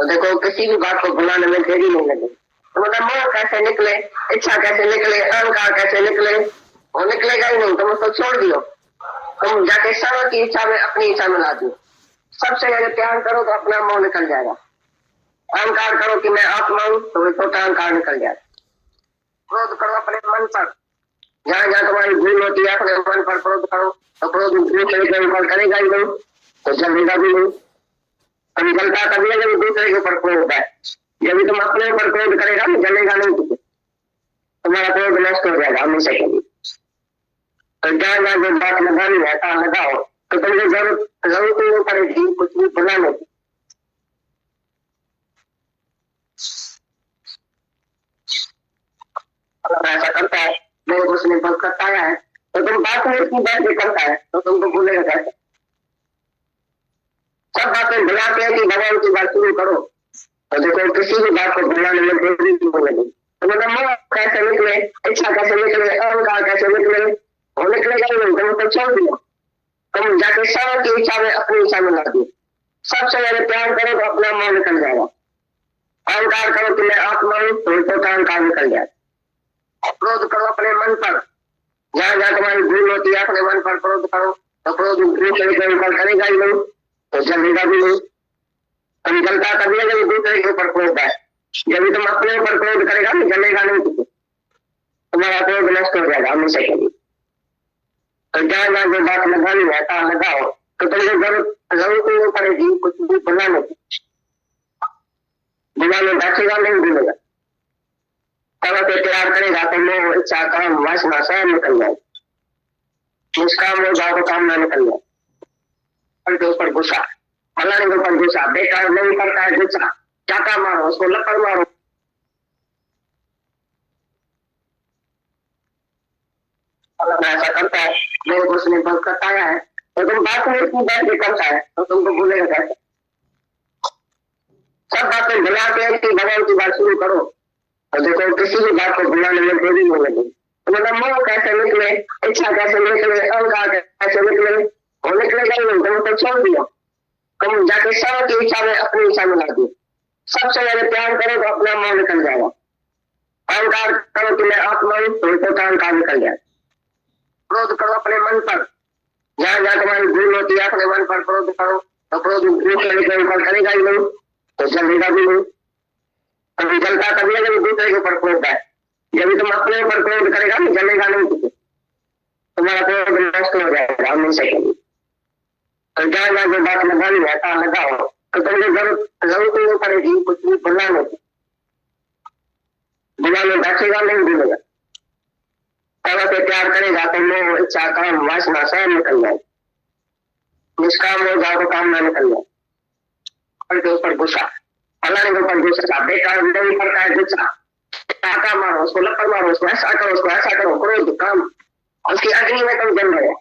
तो देखो किसी भी बात को भुलाने में देरी नहीं लगी। तो मतलब मोह कैसे निकले, इच्छा कैसे निकले, अहंकार कैसे निकले, वो निकलेगा ही नहीं। तुम उसको छोड़ दियो, तुम जाके सर्व की इच्छा में अपनी इच्छा मिला दियो। सबसे अगर त्याग करो तो अपना मोह निकल जाएगा। अहंकार करो कि मैं आत्मा हूँ तो वो छोटा अहंकार निकल जाएगा। क्रोध करो अपने मन पर, जहाँ जहाँ तुम्हारी भूल होती है अपने मन पर क्रोध करो, तो क्रोध दूसरे के ऊपर करेगा ही नहीं, तो जलेगा भी नहीं। कभी जलता कभी है जब दूसरे के ऊपर क्रोध होता है। यदि तुम अपने ऊपर क्रोध करेगा तो जलेगा नहीं, तुम्हारा क्रोध नष्ट हो जाएगा हमेशा के लिए। तो जहाँ जहाँ जो बात लगानी है लगाओ, तो तुमको जरूरत नहीं पड़ेगी कुछ भी बनाने की। ऐसा करता है मेरे को उसने बल करता है, तो तुम बात में इतनी बात करता है तो तुमको भूलेगा कैसे। सब बातें भुलाते हैं कि भगवान की बात शुरू करो, तो देखो किसी भी बात को भुलाने में देरी नहीं लगी। तो मतलब मोह कैसे निकले, इच्छा कैसे निकले, अहंकार कैसे निकले, वो निकलेगा ही नहीं। तुम तो छोड़ दियो, तुम जाके सर्व की इच्छा में अपनी इच्छा मिला दियो। सबसे ज्यादा प्यार करो तो अपना मोह निकल जाएगा। अहंकार करो कि मैं आत्मा हूँ तो छोटा अहंकार निकल जाएगा। क्रोध करो अपने मन पर, जहाँ जहाँ तुम्हारी भूल होती है अपने मन पर क्रोध करो, तो क्रोध दूसरे के ऊपर करेगा ही नहीं, तो जलेगा भी नहीं। कभी जलता कभी है जब दूसरे के ऊपर क्रोध है। यदि तुम अपने ऊपर क्रोध करेगा तो जलेगा नहीं, तुम्हारा क्रोध नष्ट हो जाएगा हमेशा के लिए। तो जहाँ जहाँ जो बात लगानी है लगाओ, तो तुमको जरूरत नहीं पड़ेगी कुछ भी बनाने की। बनाने बैठेगा नहीं भूलेगा, तब से तैयार करेगा तो मोह इच्छा काम वासना सब निकल जाए। निष्काम हो जाओ तो काम ना निकल जाए। के ऊपर गुस्सा, फलाने के ऊपर गुस्सा, बेकार नहीं करता है गुस्सा, चाटा मारो उसको, लपड़ मारो। ऐसा करता है मेरे को उसने बल करता है, तो तुम बात में इतनी बात करता है तो तुमको भूलेगा कैसे। सब बातें भुलाते हैं कि भगवान की बात शुरू करो, और देखो किसी भी बात को भुलाने में देरी नहीं लगी। तो मतलब मोह कैसे निकले, इच्छा कैसे निकले, अहंकार कैसे निकले, वो निकलेगा ही नहीं। तुम तो छोड़ दियो, तुम जाके सर्व की इच्छा में अपनी इच्छा मिला दियो। सबसे ज्यादा प्यार करो तो अपना मोह निकल जाएगा। अहंकार करो कि मैं आत्मा हूँ तो छोटा अहंकार निकल जाए। क्रोध करो अपने मन पर, जहाँ जहाँ तुम्हारी भूल होती है अपने मन पर क्रोध करो, तो क्रोध दूसरे के ऊपर करेगा ही नहीं, तो जलेगा भी नहीं। कभी जलता कभी है जब दूसरे के ऊपर क्रोध है। यदि तुम अपने ऊपर क्रोध करेगा तो जलेगा नहीं, तुम्हारा क्रोध नष्ट हो जाएगा हमेशा के लिए। तो जहाँ जहाँ जो बात लगानी है लगाओ, तो तुमको जरूरत नहीं पड़ेगी कुछ भी बनाने की। बनाने बैठेगा नहीं भूलेगा, तब से प्यार करेगा तो मोह इच्छा काम वासना सब निकल जाए। निष्काम हो जाओ तो काम ना निकल जाए। के ऊपर गुस्सा, फलाने के ऊपर गुस्सा, बेकार नहीं करता है गुस्सा, चाटा मारो उसको, लपड़ मारो उसको, ऐसा करो उसको, ऐसा करो, क्रोध काम उसकी अग्नि में तुम जल रहे।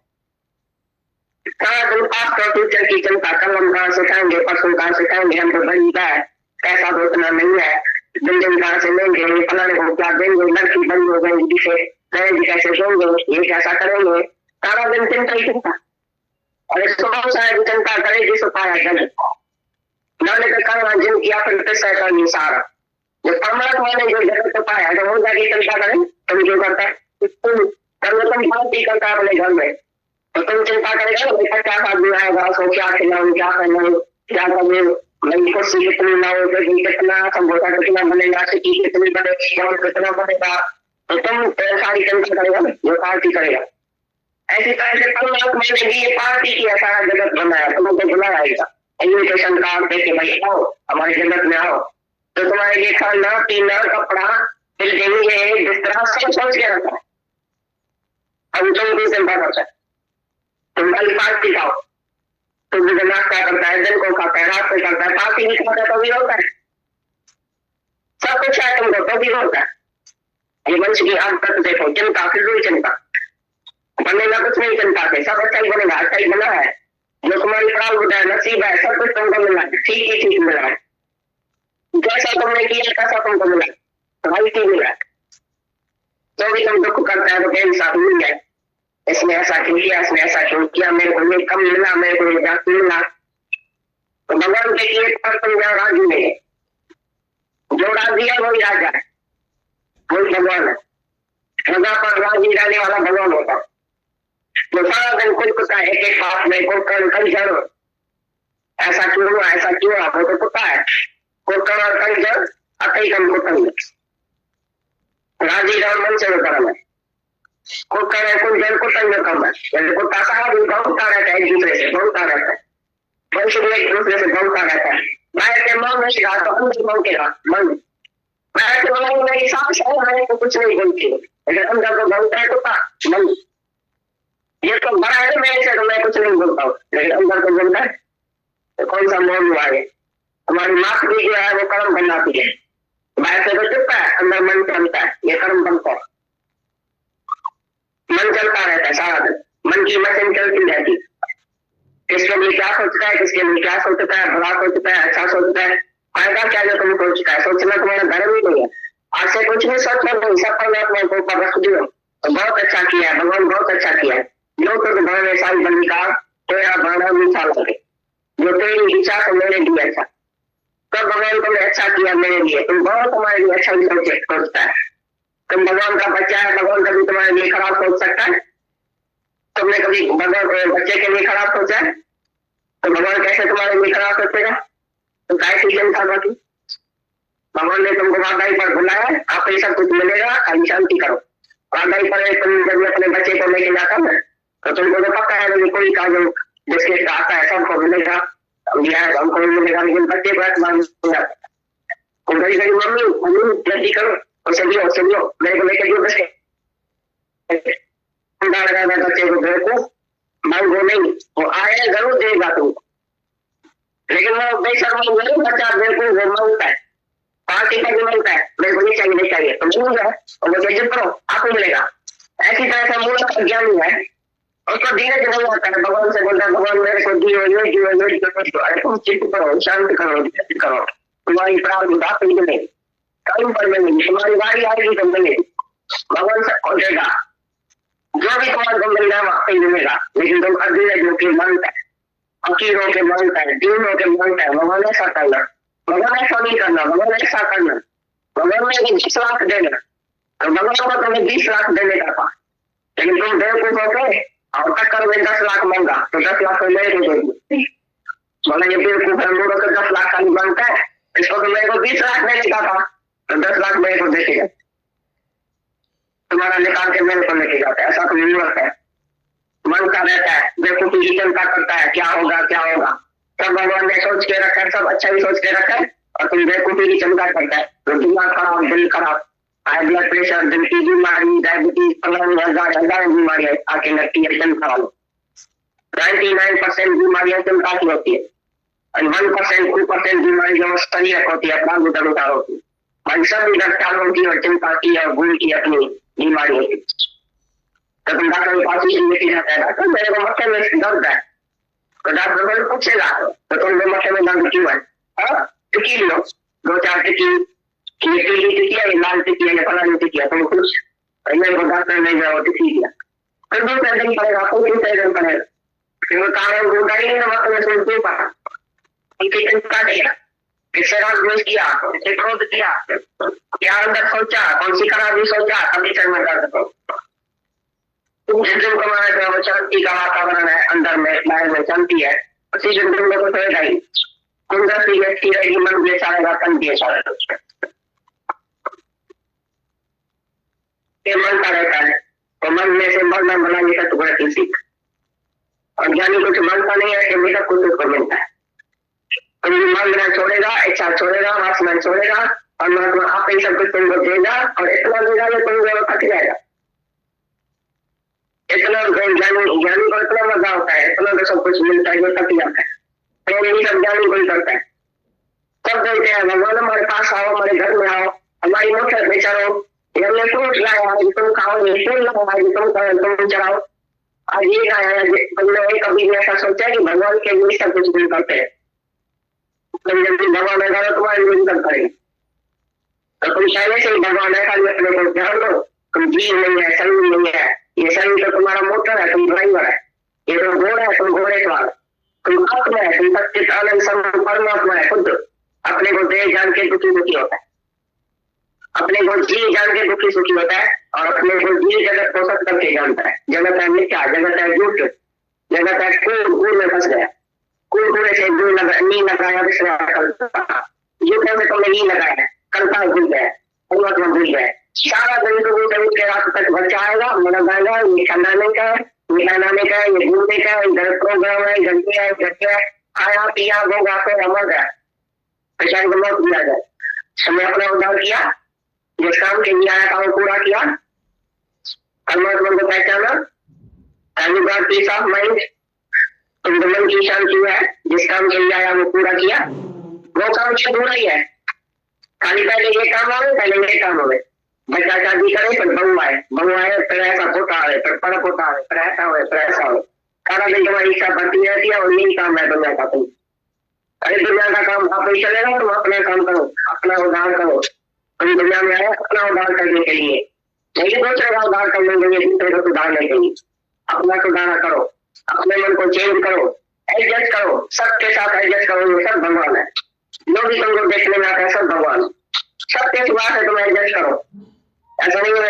कहाँ तुम पास करो फ्यूचर की चिंता, कल हम कहाँ से खाएंगे, परसों कहाँ से खाएंगे, हम तो गरीब है, पैसा तो उतना नहीं है, बिल्डिंग कहाँ से लेंगे, फलाने को क्या देंगे, लड़की बड़ी हो गई जिसे रहेंगे कैसे देंगे, ये कैसा करेंगे, सारा दिन चिंता ही चिंता। और इसको शायद चिंता करेगी सो पाया जगत मैंने तो करना जिन किया फिर नहीं सारा जो परमात्मा ने जो जगत को पाया तो वो जाके चिंता करें। तुम जो करता है तुम पार्टी करता है अपने घर में, तो तुम चिंता करेगा बेटा क्या आदमी आएगा, उसको क्या खिलाऊं, क्या करना, क्या करूँ, मेरी कुर्सी कितनी लाऊं, कितना समझौता कितना बनेगा, सिटी कितनी बनेगी, कितना बनेगा, तो तुम सारी चिंता करेगा जो पार्टी करेगा। ऐसी तरह से परमात्मा ने भी ये पार्टी की सारा जगत बनाया, तुमको बुलाया इन्विटेशन कार्ड देके भाई आओ हमारे जगत में आओ, तो तुम्हारे लिए खाना पीना कपड़ा बिल्डिंग ये बिस्तरा सब सोच के रखा है। अब तुम भी चिंता करता है, तुम कल पार्टी खाओ, तुम भी नाश्ता करता है, दिन को खाता है, रात को करता है, पार्टी नहीं खाता तो भी होता है, सब कुछ है तुमको तो भी होता है। ये वंश की आग तक देखो, चिंता फिर भी चिंता बनेगा कुछ नहीं, चिंता से सब अच्छा ही बनेगा, अच्छा ही बना है, जो तुम्हारी प्रारब्ध है नसीब है सब कुछ तुमको मिला है, ठीक ही ठीक मिला है, जैसा तुमने किया कैसा तुमको मिला भाई ठीक मिला। जो भी तुम दुख करता है तो बेइंसाफ मिल जाए, इसने ऐसा क्यों किया, इसने ऐसा क्यों किया, मेरे को ये कम मिला, मेरे को ये ज्यादा मिला, तो भगवान के किए पर तुम जहाँ राजी नहीं है, वही राजा है, वही भगवान है। रजा पर राज गिराने वाला भगवान होता है। तो सारा दिन कुछ कुत्ता एक एक बात में को कल जड़ ऐसा क्यों हुआ, ऐसा क्यों हुआ, वो तो कुत्ता है। को कल जड़ अकई कम कुत्ता राजी राम मन से करम है। को करे कुछ जड़ कुत्ता ही कम है। जैसे कुत्ता सारा दिन भौंकता रहता है, एक दूसरे से भौंकता रहता है, मनुष्य भी एक दूसरे से भौंकता रहता है। बाहर के मन में शिखा तो अंदर भौंकेगा मन, बाहर के मन में हिसाब से है तो कुछ नहीं बोलती, लेकिन अंदर तो भौंकता है कुत्ता मन। ये तो बड़ा है मेरे से, तो मैं कुछ नहीं बोलता हूँ, लेकिन अंदर तो बोलता है। तो कौन सा मोह हुआ है? हमारी मात भी जो है वो कर्म बनाती है। बाहर से तो चुपता है, अंदर मन चलता है, ये कर्म बनता है। मन चलता रहता है सारा दिन, मन की मशीन चलती रहती है। किसके लिए क्या सोचता है, किसके लिए क्या सोचता है, बुरा सोचता है, अच्छा सोचता है, फायदा क्या जो तुम सोचता है। सोचना तुम्हारा धर्म ही नहीं है। आज से कुछ भी सोचना नहीं, सब परमात्मा को ऊपर रख दियो तो बहुत अच्छा किया है, भगवान बहुत अच्छा किया है। जो तो भगवान सारी बंदी का तेरा भावना मीठा लगे, जो तेरी इच्छा से मैंने दिया अच्छा, तब भगवान तुमने अच्छा किया मेरे लिए, तुम बहुत हमारे लिए अच्छा भी सोचता है। तुम भगवान का बच्चा है, भगवान कभी तुम्हारे लिए खराब सोच सकता है? तुमने कभी भगवान बच्चे के लिए खराब सोचा है? तो भगवान कैसे तुम्हारे लिए खराब सोचेगा? तो कैसी जनता बाकी भगवान ने तुमको वादाई पर बुलाया है, आपको सब कुछ मिलेगा, खाली शांति करो। वादाई पर तुम जब अपने बच्चे को लेके जाता है तो तुमको तो पता है कोई काम जिसके आता है सबको मिलेगा, हमको मिलेगा, लेकिन बच्चे को गई गई मम्मी मम्मी जल्दी करो और सबियो मेरे को लेकर दियो बच्चे बच्चे को घर को मांगो नहीं, वो आए जरूर देगा तुमको, लेकिन वो बेशर्म नहीं बच्चा बिल्कुल मांगता है, पार्टी का भी मांगता है, मेरे को नहीं चाहिए नहीं चाहिए तो मिलेगा और वो जिद करो आपको मिलेगा। ऐसी तरह से मूल का ज्ञान है, उसको धीरे धीरे होता है। भगवान से बोलता है भगवान मेरे को दियो ये दियो ये दियो, अरे तुम चिंता करो, शांत करो, तुम्हारी प्रार्थना बात नहीं टाइम पर मिलेगी, तुम्हारी बारी आएगी तो मिलेगी, भगवान से खोजेगा जो भी तुम्हारे को मिल जाए आपको मिलेगा। लेकिन तुम अधीरे जो कि मांगता है, फकीरों के मांगता है, दीनों के मांगता है, भगवान ऐसा करना, भगवान ऐसा नहीं करना, भगवान ऐसा करना, भगवान में 20 लाख देना, तो भगवान को तुम्हें 20 लाख देने का था, लेकिन तुम बेवकूफ हो गए और टक्कर में 10 लाख मांगा तो 10 लाख में मेरे को देगी। बोला ये बेवकूफ है, लोगों को 10 लाख का नहीं मांगता है, इसको तो मेरे को 20 लाख देने का था तो 10 लाख मेरे को देखेगा, तुम्हारा निकाल के मेरे को लेके जाता है। ऐसा तो नहीं होता है, मन का रहता है, बेवकूफी की चिंता करता है क्या होगा क्या होगा। सब भगवान ने सोच के रखा है, सब अच्छा ही सोच के रखा है, और तुम बेवकूफी की चिंता करता है तो दिमाग खराब, दिल खराब, हाई ब्लड प्रेशर, दिल की बीमारी, डायबिटीज, 15,000 बीमारियां आके लगती है। जन खराब 99% बीमारियां चिंता की होती है और 1% 2% बीमारी जो शरीर होती है, अपना गुदर होती है। मन सब डॉक्टरों की और चिंता की और गुण की अपनी बीमारी होती है। तो तुम डॉक्टर के पास लेके जाता है, डॉक्टर मेरे को मथे में दर्द है, तो डॉक्टर पूछेगा तो तुम मथे में दर्द क्यों है, टिकी लो 2-4 टिकी, पीली टिकी है, लाल टिकी है, फलानी टिकी है, तुम कुछ डॉक्टर नहीं जाओ टिकी दिया फिर 2-3 दिन पड़ेगा, कोई 2-3 दिन पड़ेगा, फिर वो कारण गुंडा ही नहीं मत में सुन क्यों पड़ा उनकी चिंता किया, किससे रोज किया, किससे क्रोध किया, क्या अंदर सोचा, कौन सी खराबी सोचा, कभी चल में कर दो। जिन को शांति का वातावरण है अंदर में, बाहर में शांति है, उसी दिन तुम लोग को रहेगा ही, कुंदरती व्यक्ति रहेगी, मन भी सारेगा, तन भी सारेगा, ये मन का रहता है। तो मन में से मरना बनाने का तुम्हारा की सीख, और ज्ञानी कुछ मानता नहीं है कि मेरा कुछ उसको मिलता है। तुम मांगना छोड़ेगा, इच्छा छोड़ेगा, वासना छोड़ेगा, और महात्मा आप ही सब कुछ तुमको देगा, और इतना देगा कि तुम थक जाएगा। इतना ज्ञानी को इतना मजा होता है, इतना तो सब कुछ मिलता है, जो थक जाता है। तो यही सब ज्ञानी को ही करता है। सब बोलते हैं भगवान हमारे पास आओ, हमारे घर में आओ, हमारी मोटर में चलो, हमने फ्रूट लाया आज तुम खाओ, ये फूल लाओ आज तुम चलाओ, आज ये लाया, तुमने कभी ऐसा सोचा कि भगवान के लिए सब कुछ नहीं करते हैं। भगवान ऐसा तुम्हारे लिए कर करेंगे, तो तुम पहले से ही भगवान ऐसा अपने को ध्यान दो, तुम जीव नहीं है, शरीर नहीं है, ये शरीर तो तुम्हारा मोटर है, तुम ड्राइवर है, ये तो घोड़ा है, तुम घोड़े सवार, तुम आत्मा है, तुम सच्चित आनंद परमात्मा है, खुद अपने को देह जान के दुखी दुखी होता है। अपने को जी जान के दुखी सुखी होता है और अपने को जी जगत को सब करके जानता है। जगत है मिथ्या, जगत है झूठ, जगत है कूड़ में फंस गया। कूड़े से नी लगाया युद्ध में तुमने नी लगाया, कल्पना भूल गया, परमात्मा भूल गया। सारा दिन तो के रात तक बच्चा आएगा, मेरा गाना ये खाने का है, ये खाने का है, ये घूमने का है, घर प्रोग्राम है, घंटे है, घंटे है, खाया पिया होगा फिर अमर है, प्रचार मत दिया जाए। समय अपना उद्धार किया, जिस काम के लिए आया था वो पूरा किया, परमात्मा को पहचाना, पीस ऑफ माइंड, तो मन की शांति है, जिस काम के लिए आया वो पूरा किया, वो काम से दूर ही है। खाली पहले ये काम हो, पहले ये काम हो, बच्चा शादी करे फिर बहू आए फिर ऐसा पोता आए, फिर पर पोता आए, फिर ऐसा हो, फिर ऐसा हो। सारा दिन तुम्हारी इच्छा बढ़ती रहती है और यही काम है दुनिया का। तुम अरे दुनिया का काम आप ही चलेगा, तुम अपना काम करो, अपना उद्धार करो। तुम दुनिया में आए अपना उद्धार करने के लिए, नहीं दूसरे का उद्धार करने के लिए, दूसरे को सुधारने के लिए। अपना सुधारा करो, अपने मन को चेंज करो, एडजस्ट करो, सबके साथ एडजस्ट करो। ये सब भगवान है, जो भी तुमको देखने में आता है सब भगवान, सबके सिवा से तुम एडजस्ट करो। ऐसा नहीं है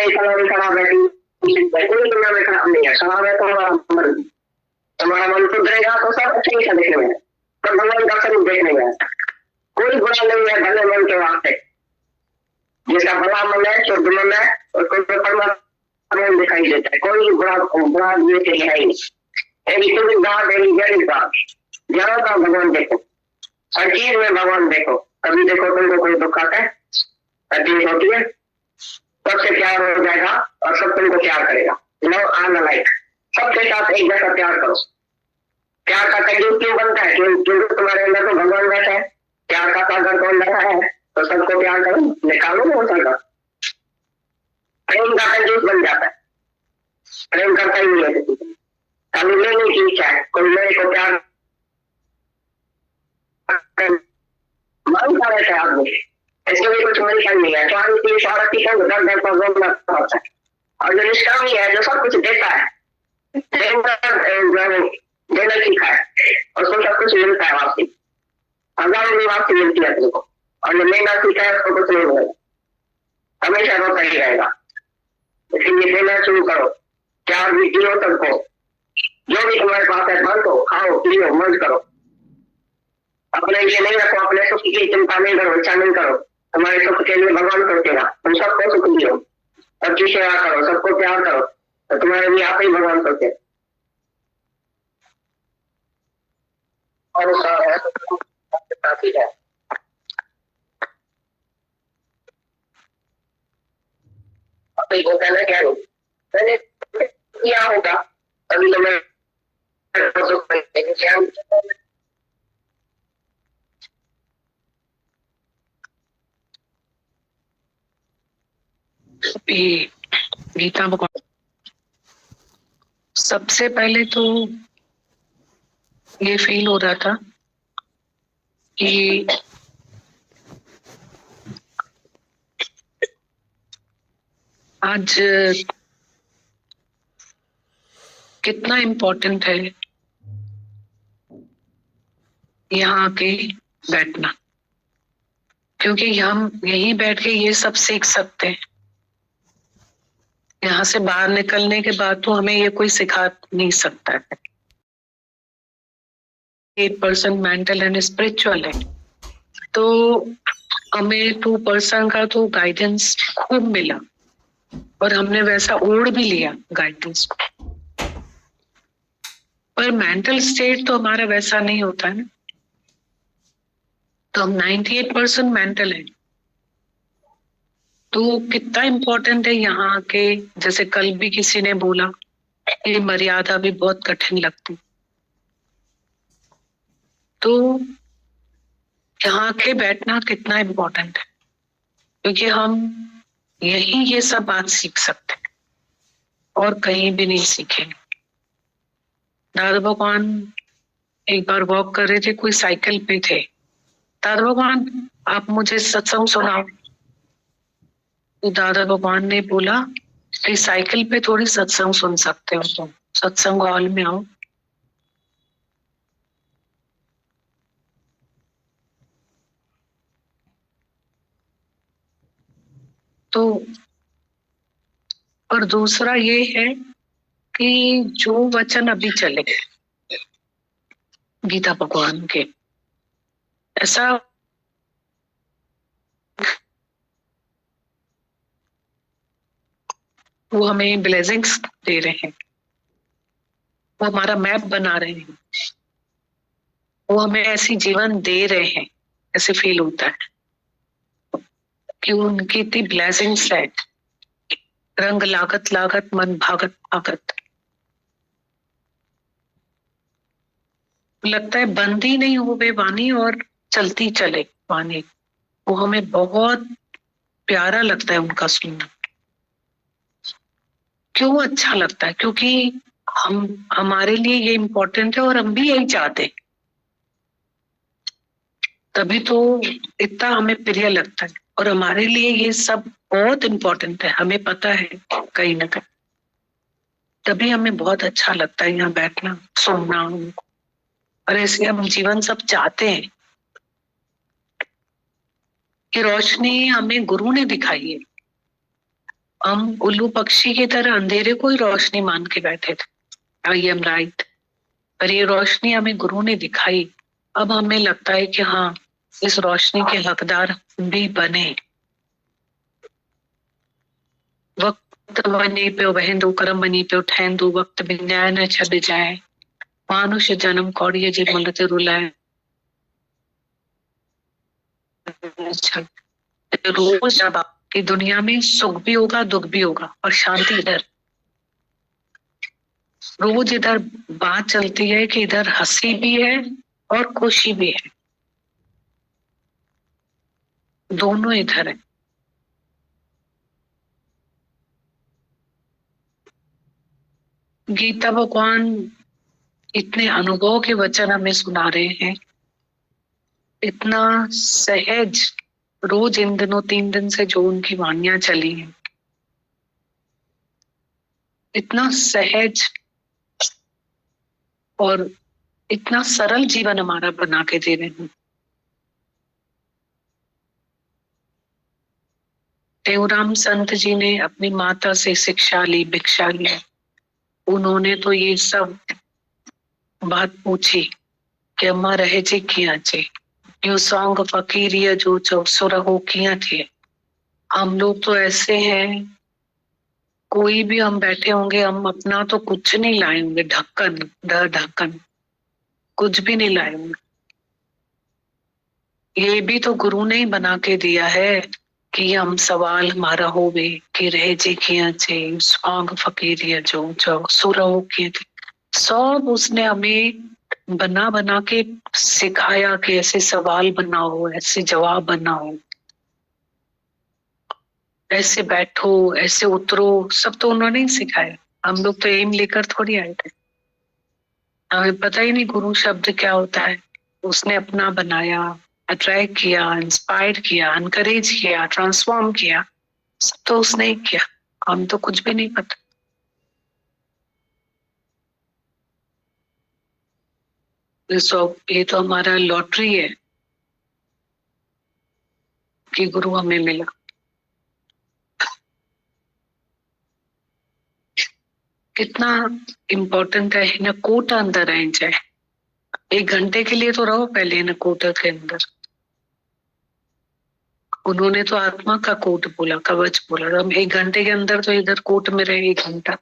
खराब है, कोई दुनिया में खराब नहीं है, खराब है तुम्हारा मन सुधरेगा तो सब अच्छा ही देखने में, तो भगवान का स्वरूप देखने में कोई बुरा नहीं है भले मन के वास्ते। जिसका भला मन है, शुद्ध मन है, उसको परमात्मा दिखाई देता है। कोई बुरा ये के लिए है ही नहीं। ज्यादातर भगवान देखो, हर चीज में भगवान देखो। कभी देखो तुमको कोई दुख आता है, तकलीफ होती है, सबसे प्यार हो जाएगा और सब तुमको प्यार करेगा। लव ऑन लाइक, सबके साथ एक जैसा प्यार करो। प्यार का कंजूस क्यों बनता है? क्योंकि तुम्हारे अंदर तो भगवान बैठा है। प्यार का सागर कौन बैठा है? तो सबको प्यार करो, निकालो ना सागर। प्रेम का कंजूस बन जाता है, प्रेम करता ही नहीं है। कभी लेने की इच्छा है, कोई मेरे को प्यार मांगता रहता है आदमी, इसके लिए कुछ मिलता नहीं है। और जो निष्कामी है, जो सब कुछ देता है, देना सीखा है, और उसको सब कुछ मिलता है वापसी, हजारों भी वापसी मिलती है तुमको। और जो लेना सीखा है उसको कुछ नहीं मिलेगा, हमेशा रोता ही रहेगा। इसलिए देना शुरू करो, प्यार भी दियो सबको। जो भी तुम्हारे पास है बांटो, खाओ पियो, मौज करो। अपने लिए नहीं रखो, अपने सुख की चिंता नहीं करो, इच्छा नहीं करो। तुम्हारे सुख के लिए भगवान सोचेगा। तुम सबको सुख दियो, सबकी सेवा करो, सबको प्यार करो, तो तुम्हारे लिए आप ही भगवान सोचे। और है काफी है। अपनी को कहना क्या नहीं, मैंने किया होगा अभी तो मैं गीता भगवान सबसे पहले तो ये फील हो रहा था कि आज कितना इम्पोर्टेंट है यहाँ के बैठना, क्योंकि हम यहीं बैठ के ये सब सीख सकते हैं। यहाँ से बाहर निकलने के बाद तो हमें ये कोई सिखा नहीं सकता है। 8% मेंटल एंड स्पिरिचुअल है, तो हमें 2% का तो गाइडेंस खूब मिला और हमने वैसा ओढ़ भी लिया गाइडेंस को। पर मेंटल स्टेट तो हमारा वैसा नहीं होता है ना, तो हम 98% मेंटल है। तो कितना इम्पोर्टेंट है यहाँ के, जैसे कल भी किसी ने बोला कि मर्यादा भी बहुत कठिन लगती, तो यहाँ के बैठना कितना इम्पोर्टेंट है, क्योंकि हम यही ये सब बात सीख सकते हैं और कहीं भी नहीं सीखेंगे। दादा भगवान एक बार वॉक कर रहे थे, कोई साइकिल पे थे। दादा भगवान आप मुझे सत्संग सुनाओ। तो दादा भगवान ने बोला कि साइकिल पे थोड़ी सत्संग सुन सकते हो, तुम सत्संग हॉल में आओ। तो और दूसरा ये है कि जो वचन अभी चले गीता भगवान के, ऐसा वो हमें ब्लेसिंग्स दे रहे हैं, वो हमारा मैप बना रहे हैं, वो हमें ऐसी जीवन दे रहे हैं, ऐसे फील होता है कि उनकी इतनी ब्लेसिंग्स है, रंग लागत लागत मन भागत भागत, लगता है बंद ही नहीं हुए वाणी और चलती चले वाणी। वो हमें बहुत प्यारा लगता है उनका सुनना। क्यों अच्छा लगता है? क्योंकि हमारे लिए ये इम्पोर्टेंट है और हम भी यही चाहते हैं, तभी तो इतना हमें प्रिय लगता है। और हमारे लिए ये सब बहुत इम्पोर्टेंट है, हमें पता है कहीं ना कहीं, तभी हमें बहुत अच्छा लगता है यहाँ बैठना सुनना। और ऐसे हम जीवन सब चाहते हैं कि रोशनी हमें गुरु ने दिखाई है। हम उल्लू पक्षी की तरह अंधेरे को ही रोशनी मान के बैठे थे, आई एम राइट, पर ये रोशनी हमें गुरु ने दिखाई। अब हमें लगता है कि हाँ, इस रोशनी के हकदार भी बने। वक्त बनी पे वहेंदु करम बनी पे ठहंदु, वक्त बिन्याय न छड़ जाए, मानुष जन्म कौड़िए जी मुलते रुलाए। रोज जब आपकी दुनिया में सुख भी होगा दुख भी होगा और शांति इधर, रोज इधर बात चलती है कि इधर हंसी भी है और खुशी भी है, दोनों इधर है। गीता भगवान इतने अनुभव के वचन हमें सुना रहे हैं, इतना सहज। रोज इन दिनों 3 दिन से जो उनकी वाणियां चली हैं, इतना सहज और इतना सरल जीवन हमारा बना के दे रहे हैं। टेऊराम संत जी ने अपनी माता से शिक्षा ली, भिक्षा ली। उन्होंने तो ये सब बात पूछी कि अम्मा रहे जे किया चे, यू सॉन्ग फकीरिया जो चौसुर हो किया थे। हम लोग तो ऐसे हैं, कोई भी हम बैठे होंगे, हम अपना तो कुछ नहीं लाए होंगे, ढक्कन ढक्कन कुछ भी नहीं लाए होंगे। ये भी तो गुरु ने ही बना के दिया है कि हम सवाल हमारा होवे कि रह जे किया चे, सॉन्ग फकीरिया जो चौसुर हो किए थे। सब उसने हमें बना बना के सिखाया कि ऐसे सवाल बनाओ, ऐसे जवाब बनाओ, ऐसे बैठो, ऐसे उतरो, सब तो उन्होंने ही सिखाया। हम लोग तो एम लेकर थोड़ी आए थे, हमें पता ही नहीं गुरु शब्द क्या होता है। उसने अपना बनाया, अट्रैक्ट किया, इंस्पायर किया, एनकरेज किया, ट्रांसफॉर्म किया, सब तो उसने ही किया। हम तो कुछ भी नहीं पता। ये तो हमारा लॉटरी है कि गुरु हमें मिला। कितना इम्पोर्टेंट है न कोट अंदर रह जाए, 1 घंटे के लिए तो रहो पहले न कोट के अंदर। उन्होंने तो आत्मा का कोट बोला, कवच बोला, हम 1 घंटे के अंदर तो इधर कोट में रहे 1 घंटा,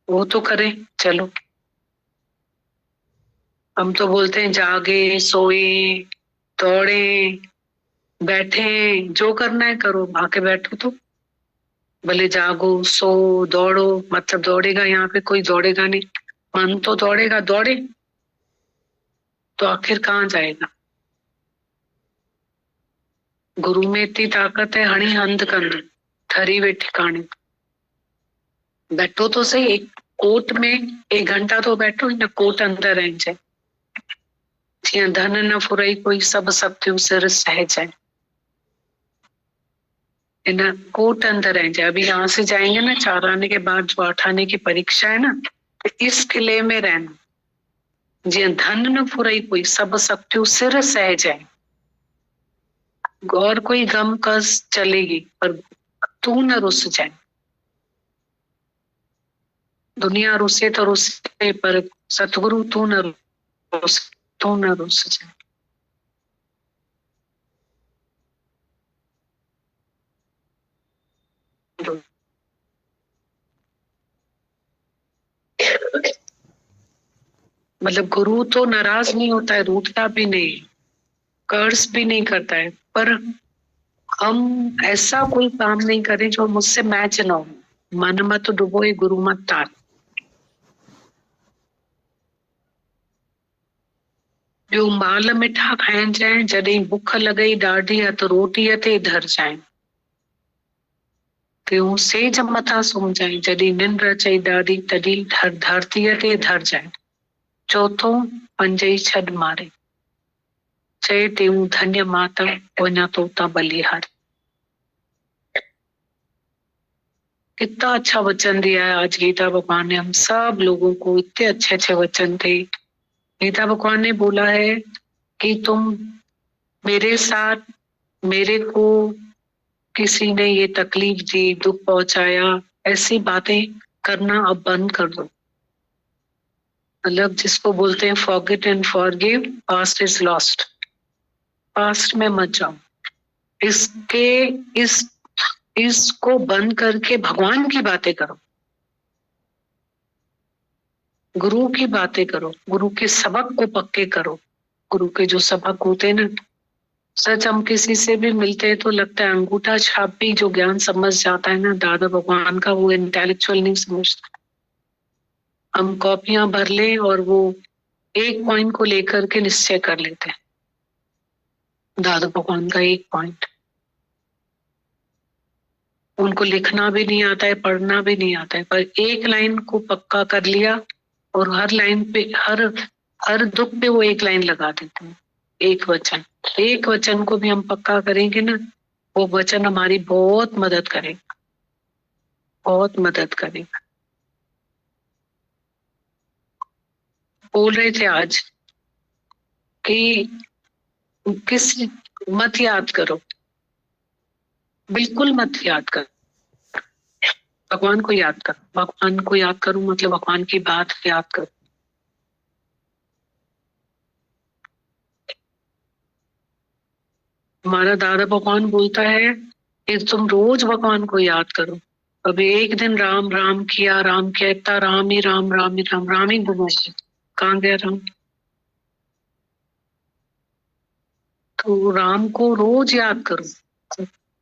वो तो करें। चलो, हम तो बोलते हैं जागे सोए दौड़े बैठे, जो करना है करो, आके बैठो तो भले जागो सो दौड़ो, मतलब दौड़ेगा यहाँ पे कोई दौड़ेगा नहीं, मन तो दौड़ेगा, दौड़े तो आखिर कहाँ जाएगा। गुरु में इतनी ताकत है, हणी हंध कंद ठरी वे ठिकाने। बैठो तो सही, एक कोट में 1 घंटा तो बैठो, न कोट अंदर रह जाए, जिया धन न फुरई कोई सब सब सिर सह जाए, न कोट अंदर रह जाए। अभी यहाँ से जाएंगे ना 4 आने के बाद, जो 8 आने की परीक्षा है ना, तो इस किले में रहना, जिया धन न फुरई कोई सब सब सिर सह जाए। और कोई गम कस चलेगी पर तू न रुस जाए। दुनिया रुसे तो रुसे, पर सतगुरु तू न रुस, तू न रुस जाए। मतलब गुरु तो नाराज नहीं होता है, रूठता भी नहीं, कर्ज भी नहीं करता है, पर हम ऐसा कोई काम नहीं करें जो मुझसे मैच ना हो। मन मत डुबोए गुरु मत तार। जो माल मिठा खाइण जाए, जॾहिं बुख लॻई ॾाढी त रोटीअ ते धर जाए। त्यों सेज मथां सुम्ह जाए, जॾहिं निंड अचई ॾाढी तॾहिं धरतीअ ते धर जाए। चौथो, पंजई छॾ मारे, चए त्यों धन्य माता वञा तोता बलिहारी। कितना अच्छा वचन दिया है आज गीता भगवान ने हम सब लोगों को, इतने अच्छे अच्छे वचन थे। गीता भगवान ने बोला है कि तुम मेरे साथ, मेरे को किसी ने ये तकलीफ दी, दुख पहुंचाया, ऐसी बातें करना अब बंद कर दो। मतलब जिसको बोलते हैं forget and forgive, past is lost. Past में मत जाओ। इसको बंद करके भगवान की बातें करो, गुरु की बातें करो, गुरु के सबक को पक्के करो। गुरु के जो सबक होते हैं ना, सच हम किसी से भी मिलते हैं तो लगता है अंगूठा छाप भी जो ज्ञान समझ जाता है ना दादा भगवान का, वो इंटेलेक्चुअल नहीं समझता। हम कॉपियां भर ले और वो एक पॉइंट को लेकर के निश्चय कर लेते हैं, दादा भगवान का एक पॉइंट। उनको लिखना भी नहीं आता है, पढ़ना भी नहीं आता है, पर एक लाइन को पक्का कर लिया और हर लाइन पे, हर दुख पे वो एक लाइन लगा देते हैं। एक वचन को भी हम पक्का करेंगे ना, वो वचन हमारी बहुत मदद करेगा, बहुत मदद करेगा। बोल रहे थे आज कि किस मत याद करो, बिल्कुल मत याद करो, भगवान को याद करो। भगवान को याद करो मतलब भगवान की बात याद करो। हमारा दादा भगवान बोलता है कि तुम रोज भगवान को याद करो। अभी एक दिन राम राम किया, इतना राम ही राम, राम ही राम, राम ही घुमा के कहाँ गया राम। तो राम को रोज याद करो,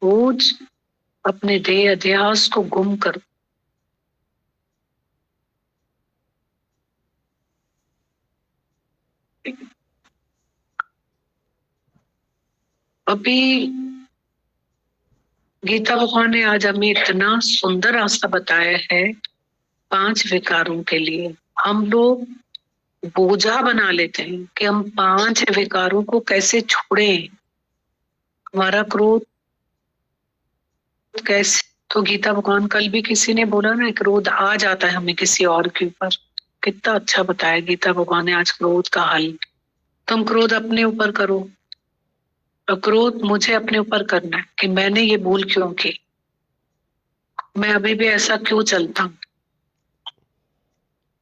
रोज अपने देह अध्यास को गुम करो। अभी गीता भगवान ने आज हमें इतना सुंदर रास्ता बताया है 5 विकारों के लिए। हम लोग बोझा बना लेते हैं कि हम 5 विकारों को कैसे छोड़ें। हमारा क्रोध कैसे, तो गीता भगवान, कल भी किसी ने बोला ना क्रोध आ जाता है हमें किसी और के ऊपर, कितना अच्छा बताया गीता भगवान ने आज क्रोध का हल। तुम क्रोध अपने ऊपर करो, और क्रोध मुझे अपने ऊपर करना है कि मैंने ये भूल क्यों की, मैं अभी भी ऐसा क्यों चलता हूं।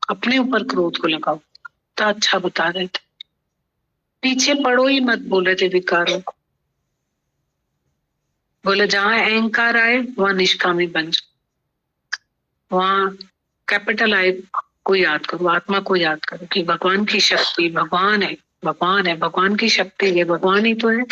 अपने ऊपर क्रोध को लगाओ, तो अच्छा बता रहे थे। पीछे पड़ो ही मत बोल रहे थे विकारों को। बोले जहां अहंकार आए वहां निष्कामी बन जाओ, वहां कैपिटल आए को याद करो, आत्मा को याद करो कि भगवान की शक्ति, भगवान है, भगवान है, भगवान की शक्ति है, भगवान ही तो है।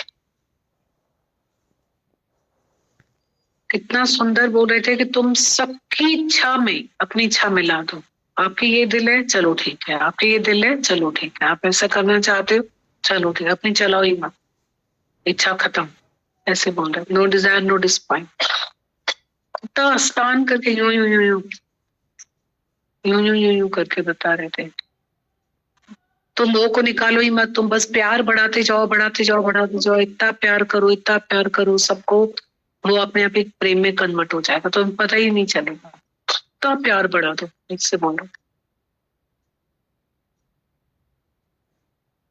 कितना सुंदर बोल रहे थे कि तुम सबकी इच्छा में अपनी इच्छा मिला दो। आपकी ये दिल है, चलो ठीक है, आपकी ये दिल है, चलो ठीक है, आप ऐसा करना चाहते हो, चलो ठीक है, अपनी चलाओ ही मत, इच्छा खत्म, ऐसे बोल रहे। No desire no disappoint. तो आसान करके यूं यूं यूं यूं यूं यूं यूं यूं करके बता रहे थे। तुम लोगों को निकालो ही मत, तुम बस प्यार बढ़ाते जाओ, बढ़ाते जाओ, बढ़ाते जाओ, इतना प्यार करो, इतना प्यार करो सबको, वो अपने आप एक प्रेम में कन्वर्ट हो जाएगा, तो पता ही नहीं चलेगा। तो प्यार बढ़ा दो, इससे बोलो।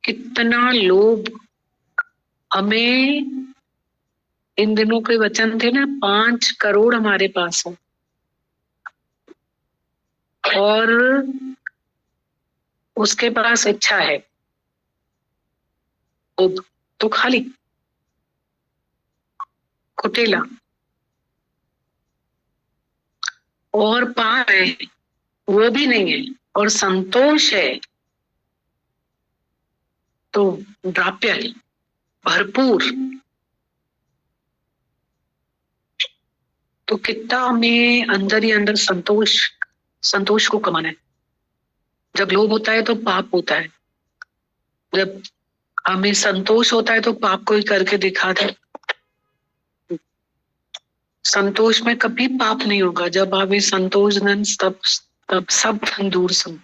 कितना लोग हमें इन दिनों के वचन थे ना, 5 करोड़ हमारे पास है और उसके पास इच्छा है तो खाली कुटिला, और पाप है वो भी नहीं है, और संतोष है तो द्राप्य है, भरपूर। तो कितना हमें अंदर ही अंदर संतोष को कमाना है। जब लोभ होता है तो पाप होता है, जब हमें संतोष होता है तो पाप को ही करके दिखा दे। संतोष में कभी पाप नहीं होगा। जब हमें संतोष धन, तब सब धन दूर से।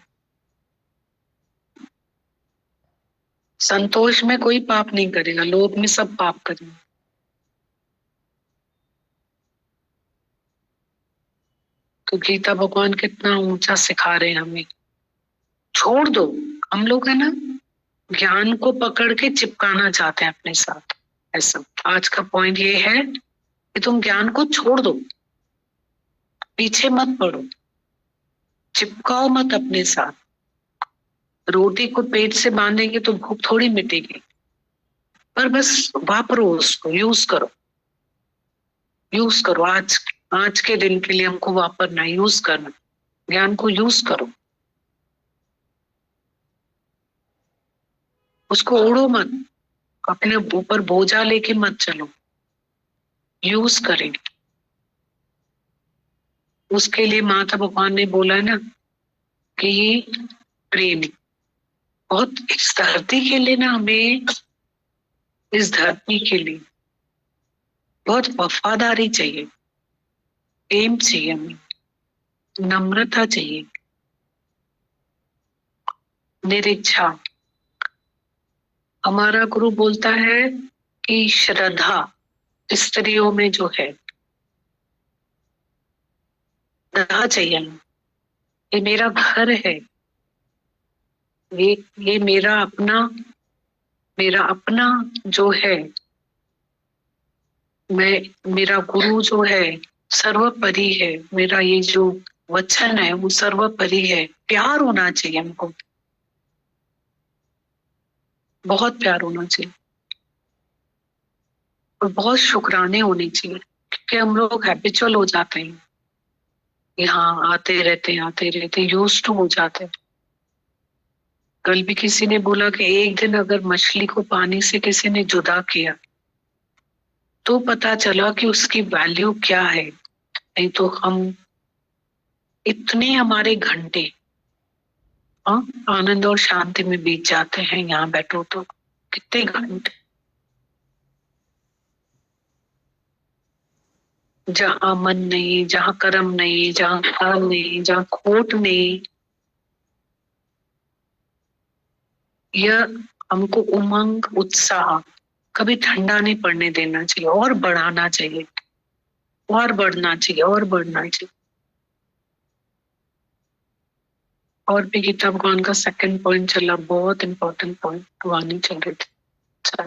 संतोष में कोई पाप नहीं करेगा, लोभ में सब पाप करेंगे। तो गीता भगवान कितना ऊंचा सिखा रहे हैं हमें। छोड़ दो, हम लोग है ना ज्ञान को पकड़ के चिपकाना चाहते हैं अपने साथ। ऐसा आज का पॉइंट ये है कि तुम ज्ञान को छोड़ दो, पीछे मत पड़ो, चिपकाओ मत अपने साथ। रोटी को पेट से बांधेंगे तो भूख थोड़ी मिटेगी, पर बस वापरो उसको, यूज करो। आज के दिन के लिए हमको वापरना, यूज करना, ज्ञान को यूज करो। उसको ओढ़ो मत, अपने ऊपर बोझा लेके मत चलो, यूज करें। उसके लिए माता भगवान ने बोला है ना कि ये प्रेम बहुत, इस धरती के लिए ना, हमें इस धरती के लिए बहुत वफादारी चाहिए, प्रेम चाहिए, हमें नम्रता चाहिए, निरीक्षा। हमारा गुरु बोलता है कि श्रद्धा स्त्रियों में जो है, श्रद्धा चाहिए। ये मेरा घर है, ये मेरा अपना जो है, मेरा गुरु जो है सर्वोपरि है, मेरा ये जो वचन है वो सर्वोपरि है। प्यार होना चाहिए हमको, बहुत प्यार होना चाहिए, और बहुत शुक्राने होने चाहिए। क्योंकि हम लोग हैबिचुअल हो जाते हैं, यहाँ आते रहते यूज टू हो जाते हैं। कल भी किसी ने बोला कि एक दिन अगर मछली को पानी से किसी ने जुदा किया तो पता चला कि उसकी वैल्यू क्या है। नहीं तो हम इतने हमारे घंटे आनंद और शांति में बीत जाते हैं, यहाँ बैठो तो कितने घंटे, जहां मन नहीं, जहां कर्म नहीं, जहां फल नहीं, जहां खोट नहीं। यह हमको उमंग, उत्साह कभी ठंडा नहीं पड़ने देना चाहिए, और बढ़ाना चाहिए, और बढ़ना चाहिए, और बढ़ना चाहिए। और भी गीता भगवान का सेकंड पॉइंट चला, बहुत इंपॉर्टेंट पॉइंट वानी चल रही थी। अच्छा,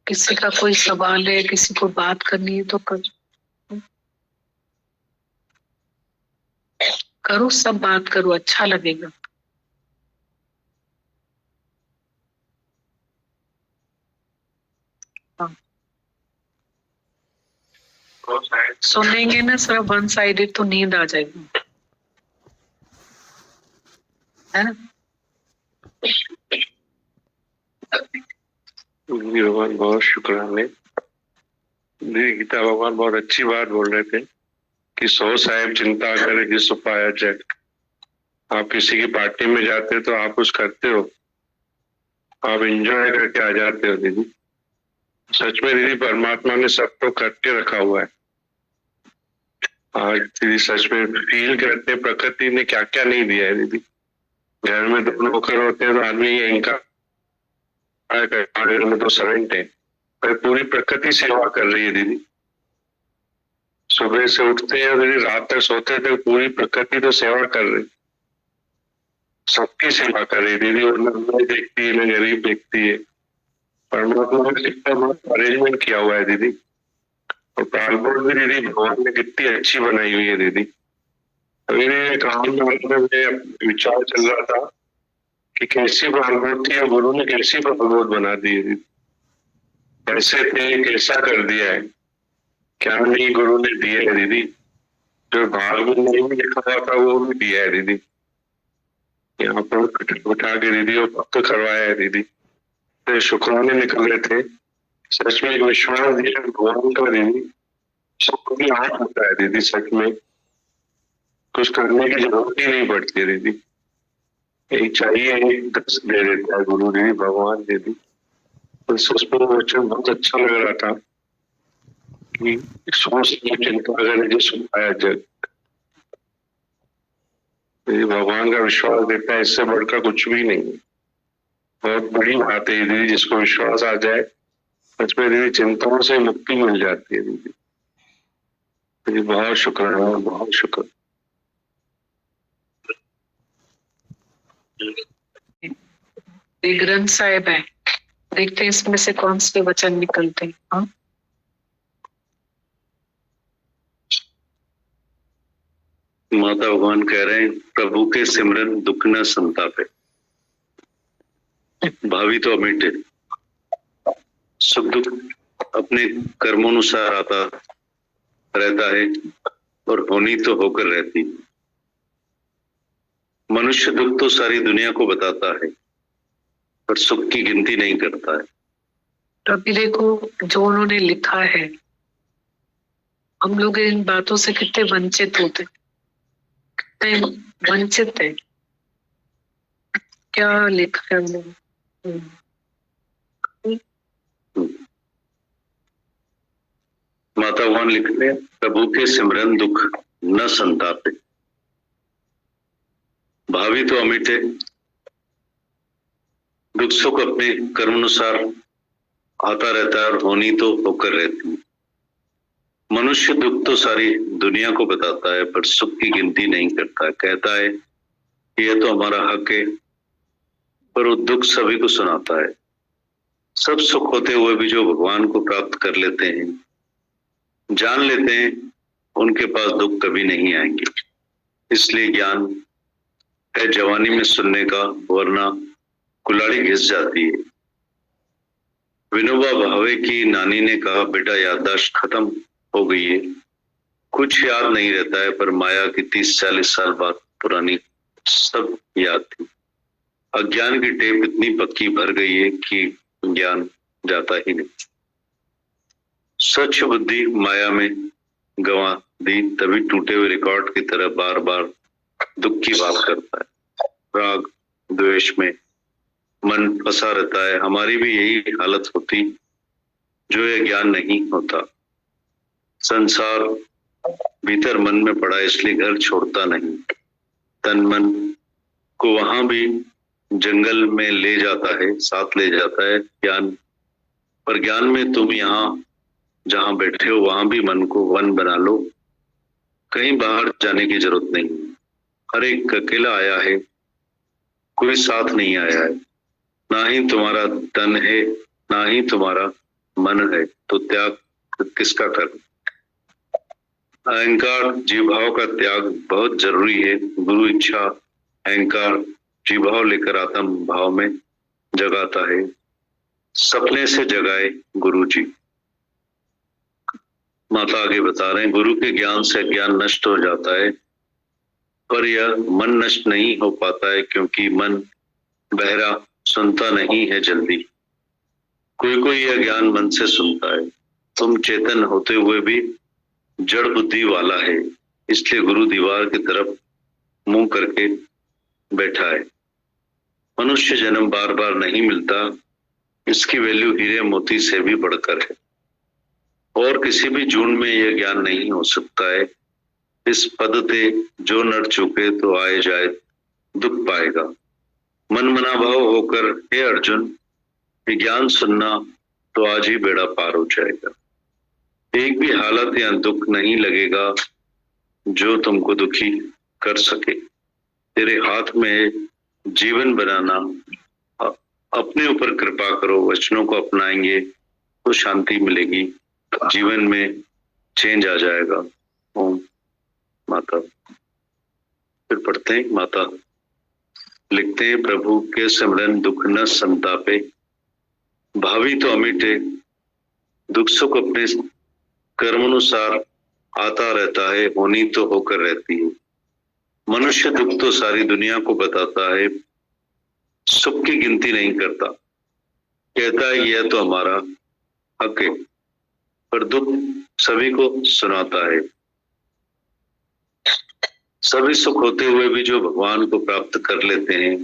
किसी का कोई सवाल है, किसी को बात करनी है तो करो, सब बात करो, अच्छा लगेगा। सुनेंगे ना सिर्फ वन साइडेड तो नींद आ जाएगी, है ना। भगवान बहुत शुक्राने। गीता भगवान बहुत अच्छी बात बोल रहे थे कि सो साहेब चिंता करे जिस पाया जग। आप किसी की पार्टी में जाते तो आप कुछ करते हो, आप एंजॉय करके आ जाते हो दीदी। सच में दीदी परमात्मा ने सब तो करके रखा हुआ है। आज दीदी सच में फील करते हैं प्रकृति ने क्या क्या नहीं दिया है दीदी। घर में 2 नौकर होते हैं तो आदमी इनका में तो सर्वेंट है, पर पूरी प्रकृति सेवा कर रही है दीदी। सुबह से उठते हैं दीदी, रात तक सोते थे, पूरी प्रकृति तो सेवा कर रही, सबकी सेवा कर रही दीदी। और न देखती है, न गरीब देखती है, परमात्मा ने कितना अरेंजमेंट किया हुआ है दीदी। और प्राणपुर भी दीदी भगवान ने कितनी अच्छी बनाई हुई है दीदी। मेरे काम में विचार चल रहा था कि कैसी प्राणपुर थी और गुरु ने कैसी प्राणपुर बना दी है। कैसे थे, कैसा कर दिया है, क्या नहीं गुरु ने दिया है दीदी। जो भाग में नहीं लिखा हुआ था वो भी दिया है दीदी। यहाँ पर उठा के दीदी वो पक्का करवाया है दीदी। तो शुक्राने निकल रहे थे। सच में एक विश्वास दिया भगवान का दीदी। सबको भी हाथ होता है दीदी। सच में कुछ करने की जरूरत ही नहीं पड़ती है दीदी। एक चाहिए एक दस दे देता है गुरु दीदी, भगवान दीदी। उसमें वचन बहुत अच्छा लग रहा था कि सोच चिंता करें जो सुनाया जग। भगवान का विश्वास देता है, इससे बढ़कर कुछ भी नहीं है। बहुत बड़ी बात है दीदी। जिसको विश्वास आ जाए सच में दीदी चिंताओं से मुक्ति मिल जाती है दीदी। दीदी बहुत शुक्र है, बहुत शुक्र। ये ग्रंथ साहिब है, देखते हैं इसमें से कौन से वचन निकलते हैं। हाँ? माता भगवान कह रहे हैं, प्रभु के सिमरन दुख न संतापे, भावी तो अमिटे। सुख दुख अपने कर्मोनुसार आता रहता है और होनी तो होकर रहती है। मनुष्य दुख तो सारी दुनिया को बताता है पर सुख की गिनती नहीं करता है। तो अभी देखो जो उन्होंने लिखा है, हम लोग इन बातों से कितने वंचित होते, कितने वंचित है। क्या लिखा है उन्होंने? माता भगवान लिखते हैं, प्रभु के सिमरन दुख न संतापे, भावी तो अमिटे। दुख सुख अपने कर्मानुसार आता रहता है और होनी तो होकर रहती है। मनुष्य दुख तो सारी दुनिया को बताता है पर सुख की गिनती नहीं करता। कहता है यह तो हमारा हक है, पर वो दुख सभी को सुनाता है। सब सुख होते हुए भी जो भगवान को प्राप्त कर लेते हैं, जान लेते हैं उनके पास दुख कभी नहीं आएंगे। इसलिए ज्ञान है जवानी में सुनने का, वरना कुल्हाड़ी घिस जाती है। विनोबा भावे की नानी ने कहा, बेटा याददाश्त खत्म हो गई है, कुछ याद नहीं रहता है, पर माया की 30-40 साल बाद पुरानी सब याद थी। अज्ञान की टेप इतनी पक्की भर गई है कि ज्ञान जाता ही नहीं। सच बुद्धि माया में गंवा दी, तभी टूटे हुए रिकॉर्ड की तरह बार बार दुख की बात करता है। राग द्वेष में मन फंसा रहता है। हमारी भी यही हालत होती जो ये ज्ञान नहीं होता। संसार भीतर मन में पड़ा, इसलिए घर छोड़ता नहीं। तन मन को वहां भी जंगल में ले जाता है, साथ ले जाता है ज्ञान। पर ज्ञान में तुम यहाँ जहां बैठे हो वहां भी मन को वन बना लो, कहीं बाहर जाने की जरूरत नहीं। हर एक अकेला आया है, कोई साथ नहीं आया है। ना ही तुम्हारा तन है, ना ही तुम्हारा मन है, तो त्याग किसका कर? अहंकार जीव भाव का त्याग बहुत जरूरी है। गुरु इच्छा अहंकार जीव भाव लेकर आत्म भाव में जगाता है। सपने से जगाए गुरु जी। माता आगे बता रहे हैं, गुरु के ज्ञान से ज्ञान नष्ट हो जाता है, पर यह मन नष्ट नहीं हो पाता है, क्योंकि मन बहरा सुनता नहीं है जल्दी। कोई कोई यह ज्ञान मन से सुनता है। तुम चेतन होते हुए भी जड़ बुद्धि वाला है, इसलिए गुरु दीवार की तरफ मुंह करके बैठा है। मनुष्य जन्म बार बार नहीं मिलता, इसकी वैल्यू हीरे मोती से भी बढ़कर है। और किसी भी जून में यह ज्ञान नहीं हो सकता है। इस पद ते जो नर चुके तो आए जाए दुख पाएगा। मन मना भाव होकर हे अर्जुन ज्ञान सुनना तो आज ही बेड़ा पार हो जाएगा। एक भी हालत या दुख नहीं लगेगा जो तुमको दुखी कर सके। तेरे हाथ में जीवन बनाना अपने ऊपर कृपा करो, वचनों को अपनाएंगे तो शांति मिलेगी, जीवन में चेंज आ जाएगा। ओम माता। फिर पढ़ते हैं माता लिखते हैं, प्रभु के सिमरन दुख न संतापे, भावी तो अमिटे, दुख सुख अपने कर्म अनुसार आता रहता है, होनी तो होकर रहती है। मनुष्य दुख तो सारी दुनिया को बताता है, सुख की गिनती नहीं करता, कहता है यह तो हमारा हक है, पर दुख सभी को सुनाता है। सभी सुख होते हुए भी जो भगवान को प्राप्त कर लेते हैं,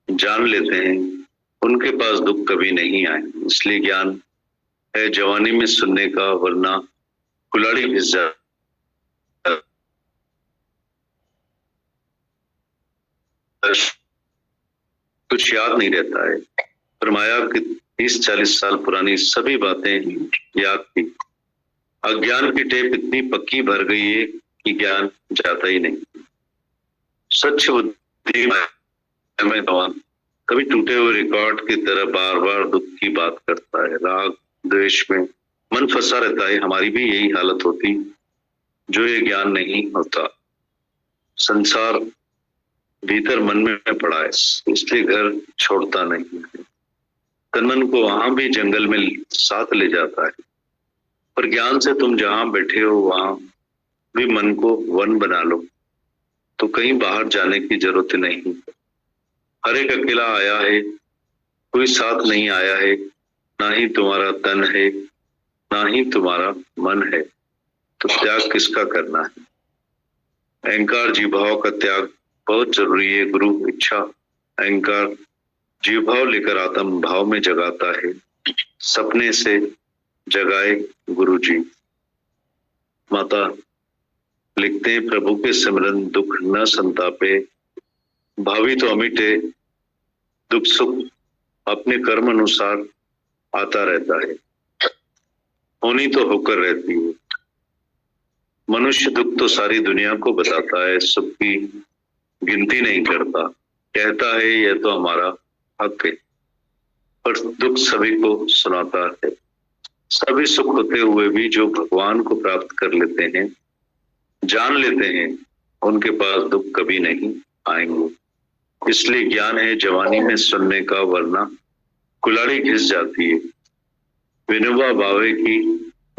जान लेते हैं, उनके पास दुख कभी नहीं आए। इसलिए ज्ञान है जवानी में सुनने का, वरना कुलाड़ी घिस जाए। कुछ याद नहीं रहता है, पर माया की 30-40 साल पुरानी सभी बातें याद थी। अज्ञान की टेप इतनी पक्की भर गई है कि ज्ञान जाता ही नहीं। सच्ची बुद्धि में भगवान कभी टूटे हुए रिकॉर्ड की तरह बार बार दुख की बात करता है। राग द्वेष में मन फंसा रहता है। हमारी भी यही हालत होती जो ये ज्ञान नहीं होता। संसार भीतर मन में पड़ा है, इसलिए घर छोड़ता नहीं है। तन मन को वहां भी जंगल में साथ ले जाता है, पर ज्ञान से तुम जहां बैठे हो वहां भी मन को वन बना लो, तो कहीं बाहर जाने की जरूरत नहीं। हर एक अकेला आया है, कोई साथ नहीं आया है। ना ही तुम्हारा तन है, ना ही तुम्हारा मन है, तो त्याग किसका करना है? अहंकार जीवभाव का त्याग बहुत जरूरी है। गुरु इच्छा अहंकार जीवभाव लेकर आत्म भाव में जगाता है। सपने से जगाए गुरु जी। माता लिखते हैं, प्रभु के सिमरन दुख न संतापे, भावी तो अमिटे, दुख सुख अपने कर्म अनुसार आता रहता है, होनी तो होकर रहती है। मनुष्य दुख तो सारी दुनिया को बताता है, सुख की गिनती नहीं करता, कहता है यह तो हमारा हक है, पर दुख सभी को सुनाता है। सभी सुख होते हुए भी जो भगवान को प्राप्त कर लेते हैं, जान लेते हैं, उनके पास दुख कभी नहीं आएंगे। इसलिए ज्ञान है जवानी में सुनने का, वरना कुलाड़ी घिस जाती है। विनोबा भावे की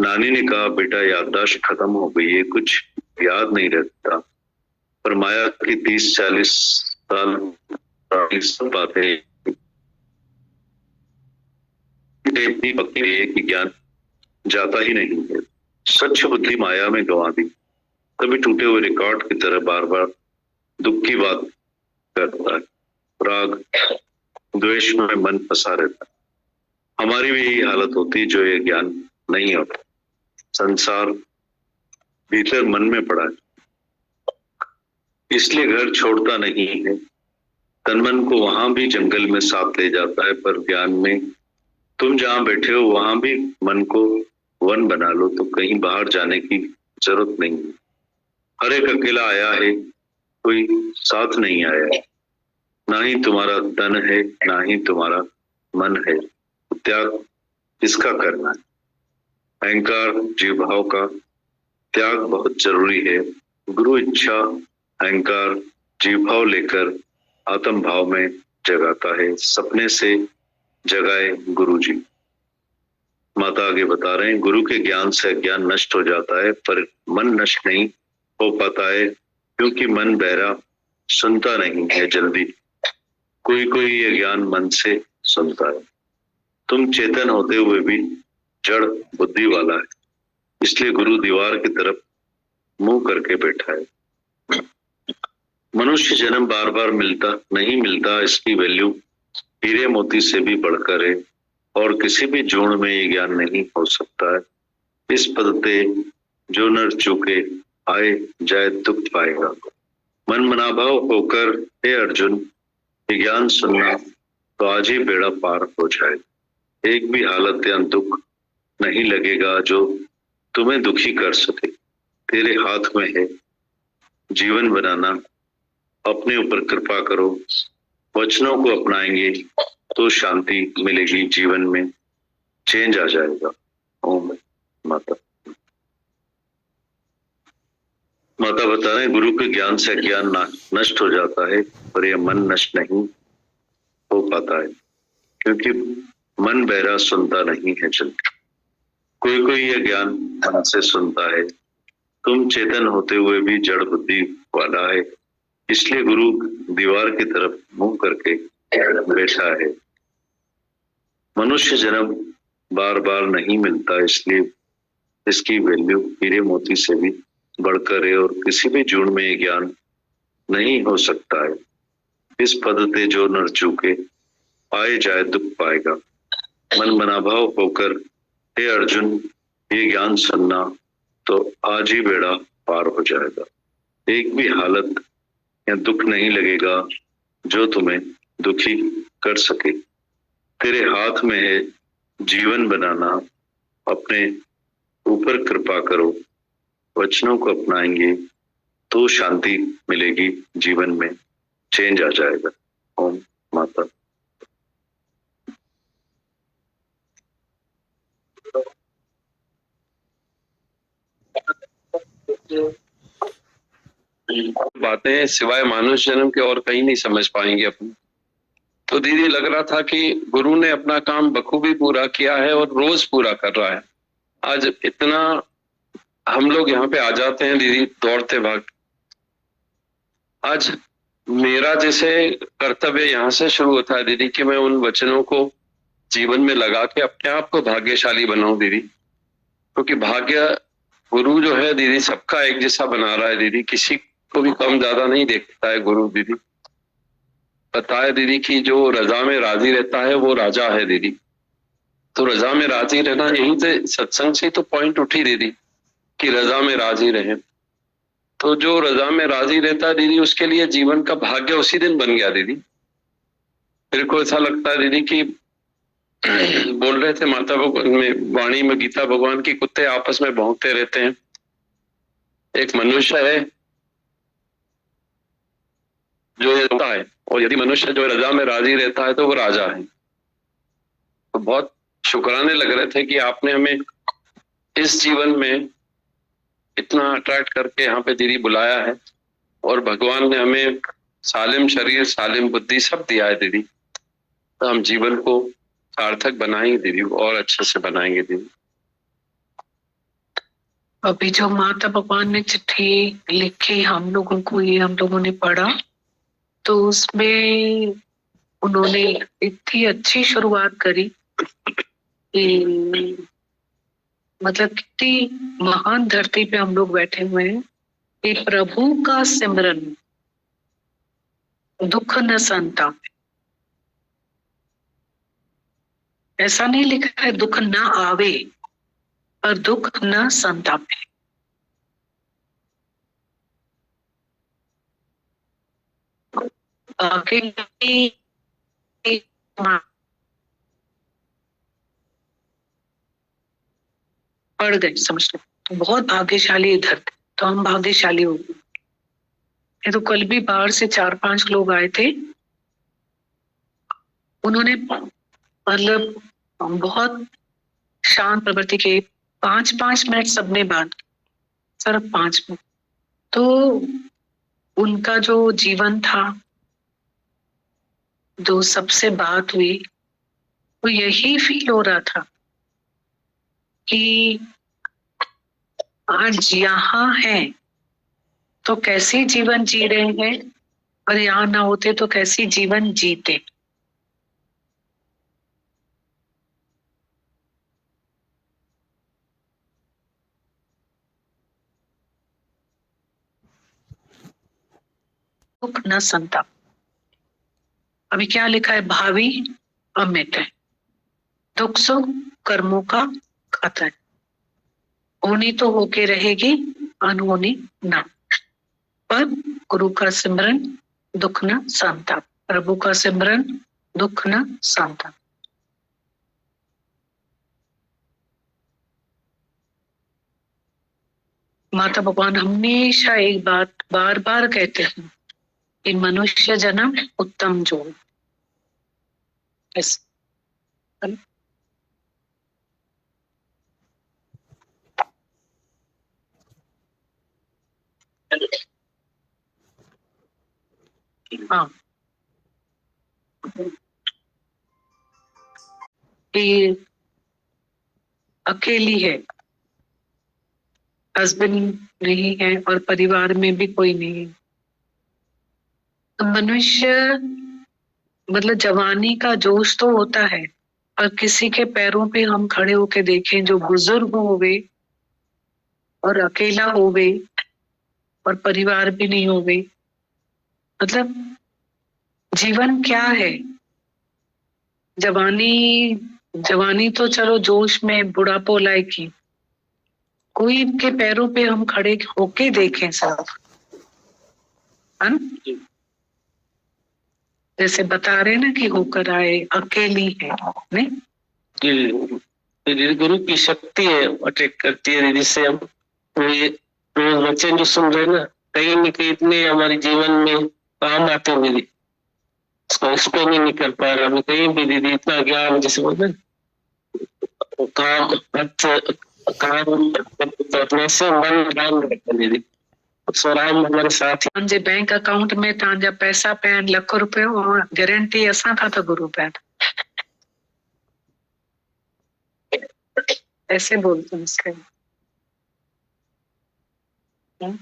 नानी ने कहा, बेटा याददाश्त खत्म हो गई है, कुछ याद नहीं रहता। पर माया की 30-40 साल सब बातें इतनी पक्की है कि ज्ञान जाता ही नहीं है। सच्ची बुद्धि माया में गंवा दी, कभी टूटे हुए रिकॉर्ड की तरह बार बार दुख की बात करता है। राग द्वेष में मन फंसा रहता है। हमारी भी यही हालत होती जो ये ज्ञान नहीं होता। संसार भीतर मन में पड़ा है, इसलिए घर छोड़ता नहीं है। तन मन को वहां भी जंगल में साथ ले जाता है, पर ज्ञान में तुम जहां बैठे हो वहां भी मन को वन बना लो, तो कहीं बाहर जाने की जरूरत नहीं है। हर एक अकेला आया है, कोई साथ नहीं आया है। ना ही तुम्हारा तन है, ना ही तुम्हारा मन है, त्याग किसका करना है? अहंकार जीवभाव का त्याग बहुत जरूरी है। गुरु इच्छा अहंकार जीवभाव लेकर आत्म भाव में जगाता है। सपने से जगाए गुरु जी। माता आगे बता रहे हैं, गुरु के ज्ञान से अज्ञान नष्ट हो जाता है, पर मन नष्ट नहीं हो पाता है, क्योंकि मन बहरा सुनता नहीं है जल्दी। कोई कोई ये ज्ञान मन से सुनता है। तुम चेतन होते हुए भी जड़ बुद्धि वाला है, इसलिए गुरु दीवार की तरफ मुंह करके बैठा है। मनुष्य जन्म बार बार मिलता नहीं मिलता, इसकी वैल्यू हीरे मोती से भी बढ़कर है, और किसी भी जोड़ में ये ज्ञान नहीं हो सकता है। इस पद पे जो नर चूके आए जाए दुख पाएगा। मन मनाभाव होकर हे अर्जुन ये ज्ञान सुनना, तो आज ही बेड़ा पार हो जाए। एक भी हालत या दुख नहीं लगेगा जो तुम्हें दुखी कर सके। तेरे हाथ में है जीवन बनाना। अपने ऊपर कृपा करो, वचनों को अपनाएंगे तो शांति मिलेगी, जीवन में चेंज आ जाएगा। ओम माता। माता बता रहे हैं, गुरु के ज्ञान से अज्ञान नष्ट हो जाता है, पर यह मन नष्ट नहीं हो पाता है, क्योंकि मन बहरा सुनता नहीं है। चल कोई कोई यह ज्ञान मन से सुनता है। तुम चेतन होते हुए भी जड़ बुद्धि वाला है, इसलिए गुरु दीवार की तरफ मुंह करके बैठा है। मनुष्य जन्म बार बार नहीं मिलता, इसलिए इसकी वैल्यू हीरे मोती से भी बढ़कर है, और किसी भी जून में ये ज्ञान नहीं हो सकता है। इस पद ते जो नर चूके, आए जाए दुख पाएगा। मन मनाभाव होकर हे अर्जुन ये ज्ञान सुनना, तो आज ही बेड़ा पार हो जाएगा। एक भी हालत या दुख नहीं लगेगा जो तुम्हें दुखी कर सके। तेरे हाथ में है जीवन बनाना, अपने ऊपर कृपा करो। वचनों को अपनाएंगे तो शांति मिलेगी, जीवन में चेंज आ जाएगा। ओम माता। बातें सिवाय मानुष जन्म के और कहीं नहीं समझ पाएंगे अपने। तो दीदी लग रहा था कि गुरु ने अपना काम बखूबी पूरा किया है और रोज पूरा कर रहा है। आज इतना हम लोग यहाँ पे आ जाते हैं दीदी, दौड़ते भाग। आज मेरा जैसे कर्तव्य यहाँ से शुरू होता है दीदी कि मैं उन वचनों को जीवन में लगा के अपने आप को भाग्यशाली बनाऊं दीदी, क्योंकि भाग्य गुरु जो है दीदी सबका एक जैसा बना रहा है दीदी, किसी को भी कम ज्यादा नहीं देखता है गुरु दीदी। पता है दीदी कि जो रजा में राजी रहता है वो राजा है दीदी। तो रजा में राजी रहना, यहीं से सत्संग से तो पॉइंट उठी दीदी कि रजा में राजी रहे। तो जो रजा में राजी रहता है दीदी, उसके लिए जीवन का भाग्य उसी दिन बन गया दीदी। मेरे को ऐसा लगता है दीदी कि बोल रहे थे माता भगवान में, वाणी में गीता भगवान की, कुत्ते आपस में भौंकते रहते हैं। एक मनुष्य है जो रहता है, और यदि मनुष्य जो रजा में राजी रहता है तो वो राजा है। तो बहुत शुक्राने लग रहे थे कि आपने हमें इस जीवन में इतना अट्रैक्ट करके यहाँ पे दीदी बुलाया है, और भगवान ने हमें सालिम शरीर सालिम बुद्धि सब दिया है दीदी। तो हम जीवन को सार्थक बनाएंगे दीदी, और अच्छे से बनाएंगे दीदी। अभी जो माता भगवान ने चिट्ठी लिखी हम लोगों को, ये हम लोगों ने पढ़ा, तो उसमें उन्होंने इतनी अच्छी शुरुआत करी कि मतलब कितनी महान धरती पे हम लोग बैठे हुए हैं कि प्रभु का सिमरन दुख न संताप। ऐसा नहीं लिखा है दुख न आवे, पर दुख न संतापे। आगे पढ़ गए, समझ लो बहुत भाग्यशाली इधर थे, तो हम भाग्यशाली हो गए। ये तो कल भी बाहर से 4-5 लोग आए थे, उन्होंने मतलब बहुत शांत प्रवृत्ति के 5-5 मिनट सबने बात, सिर्फ 5 मिनट। तो उनका जो जीवन था, जो सबसे बात हुई, वो यही फील हो रहा था कि आज यहाँ है तो कैसे जीवन जी रहे हैं, और यहाँ ना होते तो कैसे जीवन जीते। दुख न संताप। अभी क्या लिखा है, भावी अमित है, दुख सुख कर्मों का खाता है। होनी तो होके रहेगी, अनहोनी ना। पर गुरु का सिमरन दुख न संताप, प्रभु का सिमरन दुख न संताप। माता भगवान हमेशा एक बात बार बार कहते हैं कि मनुष्य जन्म उत्तम जो, ऐसे हाँ कि अकेली है, हस्बैंड नहीं है और परिवार में भी कोई नहीं है। तो मनुष्य मतलब जवानी का जोश तो होता है, और किसी के पैरों पे हम खड़े होके देखें जो बुजुर्ग हो गए और अकेला हो गए और परिवार भी नहीं हो गई, मतलब जीवन क्या है? जवानी जवानी तो चलो जोश में बुढ़ापो लायक की, कोई के पैरों पे हम खड़े होके देखें सब, है ना? जैसे बता रहे ना कि होकर आए, अकेली है, नहीं? दीदी गुरु की शक्ति है, अटैक करती है दीदी से हम। तो ये रोज वचन जो सुन रहे हैं ना, कहीं न कहीं इतने हमारे जीवन में काम आते हैं दीदी, इसको एक्सप्लेन ही नहीं कर पा रहा मैं कहीं भी दीदी। इतना ज्ञान जैसे बोलते हैं, काम काम अपने से मन ज्ञान रहता है दीदी। स्वराम हमारे साथ तव्हांजे बैंक अकाउंट में तव्हांजा पैसा पिया आहिनि ₹1 लाख, गारंटी असां खां त गुरु पिया। ऐसे बोलते हैं इसके। हम्म।